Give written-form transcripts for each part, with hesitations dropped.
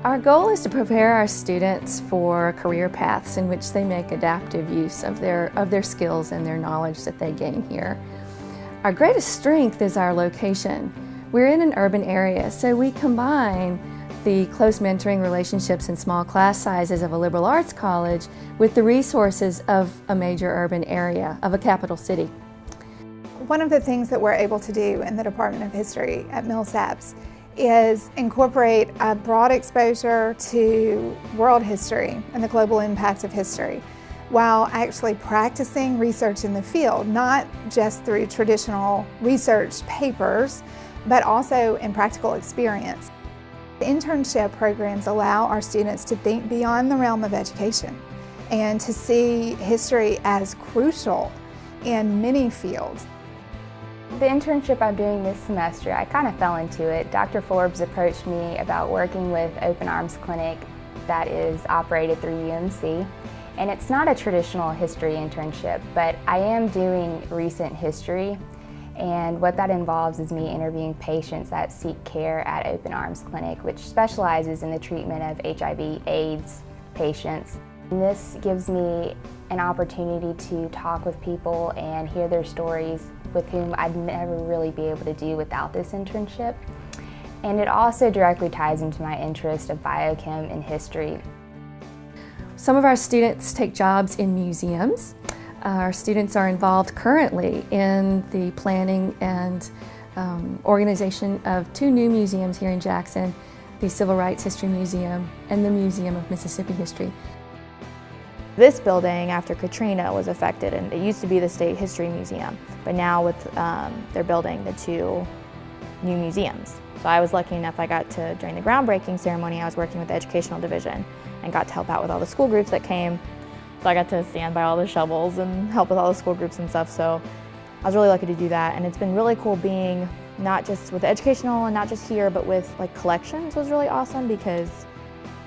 Our goal is to prepare our students for career paths in which they make adaptive use of their skills and their knowledge that they gain here. Our greatest strength is our location. We're in an urban area, so we combine the close mentoring relationships and small class sizes of a liberal arts college with the resources of a major urban area, of a capital city. One of the things that we're able to do in the Department of History at Milsaps is incorporate a broad exposure to world history and the global impact of history, while actually practicing research in the field, not just through traditional research papers, but also in practical experience. The internship programs allow our students to think beyond the realm of education and to see history as crucial in many fields. The internship I'm doing this semester, I kind of fell into it. Dr. Forbes approached me about working with Open Arms Clinic that is operated through UMC. And it's not a traditional history internship, but I am doing recent history. And what that involves is me interviewing patients that seek care at Open Arms Clinic, which specializes in the treatment of HIV/AIDS patients. And this gives me an opportunity to talk with people and hear their stories with whom I'd never really be able to do without this internship. And it also directly ties into my interest of biochem and history. Some of our students take jobs in museums. Our students are involved currently in the planning and organization of 2 new museums here in Jackson, the Civil Rights History Museum and the Museum of Mississippi History. This building, after Katrina, was affected, and it used to be the State History Museum, but now with they're building the 2 new museums. So I was lucky enough I got to, during the groundbreaking ceremony, I was working with the Educational Division and got to help out with all the school groups that came. So I got to stand by all the shovels and help with all the school groups and stuff, so I was really lucky to do that. And it's been really cool being not just with the educational and not just here, but with like collections was really awesome because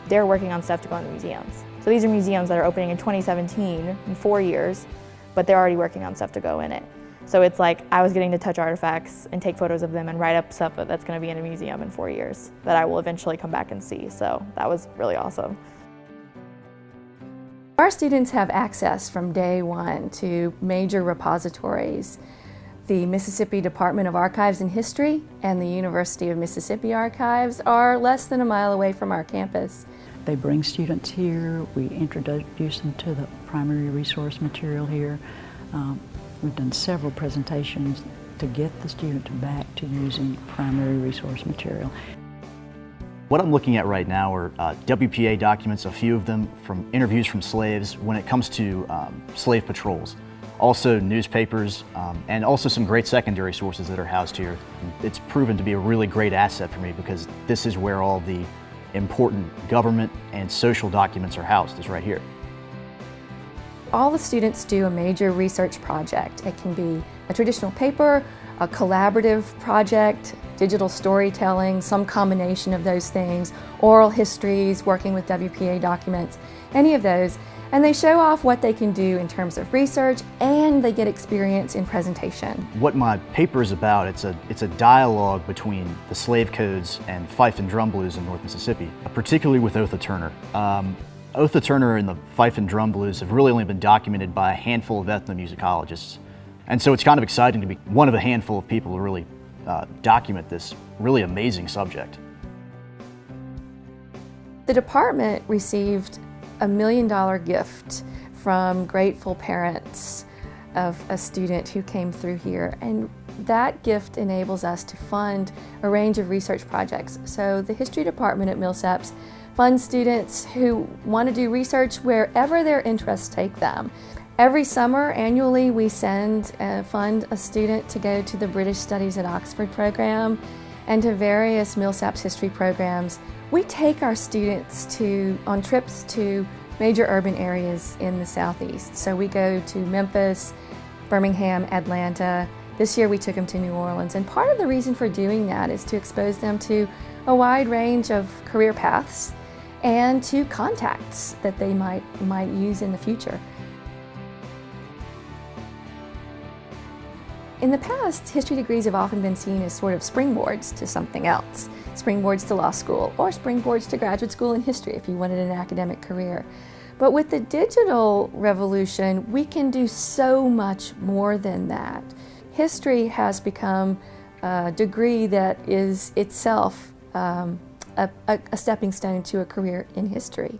they're working on stuff to go in the museums. So these are museums that are opening in 2017, in 4 years, but they're already working on stuff to go in it. So it's like I was getting to touch artifacts and take photos of them and write up stuff that's going to be in a museum in 4 years that I will eventually come back and see. So that was really awesome. Our students have access from day one to major repositories. The Mississippi Department of Archives and History and the University of Mississippi Archives are less than a mile away from our campus. They bring students here, we introduce them to the primary resource material here. We've done several presentations to get the students back to using primary resource material. What I'm looking at right now are WPA documents, a few of them from interviews from slaves when it comes to slave patrols. Also newspapers, and also some great secondary sources that are housed here. It's proven to be a really great asset for me because this is where all the important government and social documents are housed, is right here. All the students do a major research project. It can be a traditional paper, a collaborative project, digital storytelling, some combination of those things, oral histories, working with WPA documents, any of those. And they show off what they can do in terms of research, and they get experience in presentation. What my paper is about, it's a dialogue between the slave codes and fife and drum blues in North Mississippi, particularly with Otha Turner. Otha Turner and the fife and drum blues have really only been documented by a handful of ethnomusicologists. And so it's kind of exciting to be one of a handful of people to really document this really amazing subject. The department received a $1 million gift from grateful parents of a student who came through here, and that gift enables us to fund a range of research projects. So the history department at Milsaps funds students who want to do research wherever their interests take them. Every summer, annually, we fund a student to go to the British Studies at Oxford program and to various Milsaps history programs. We take our students on trips to major urban areas in the Southeast. So we go to Memphis, Birmingham, Atlanta. This year we took them to New Orleans. And part of the reason for doing that is to expose them to a wide range of career paths and to contacts that they might use in the future. In the past, history degrees have often been seen as sort of springboards to something else. springboards to law school or springboards to graduate school in history if you wanted an academic career. But with the digital revolution, we can do so much more than that. History has become a degree that is itself a stepping stone to a career in history.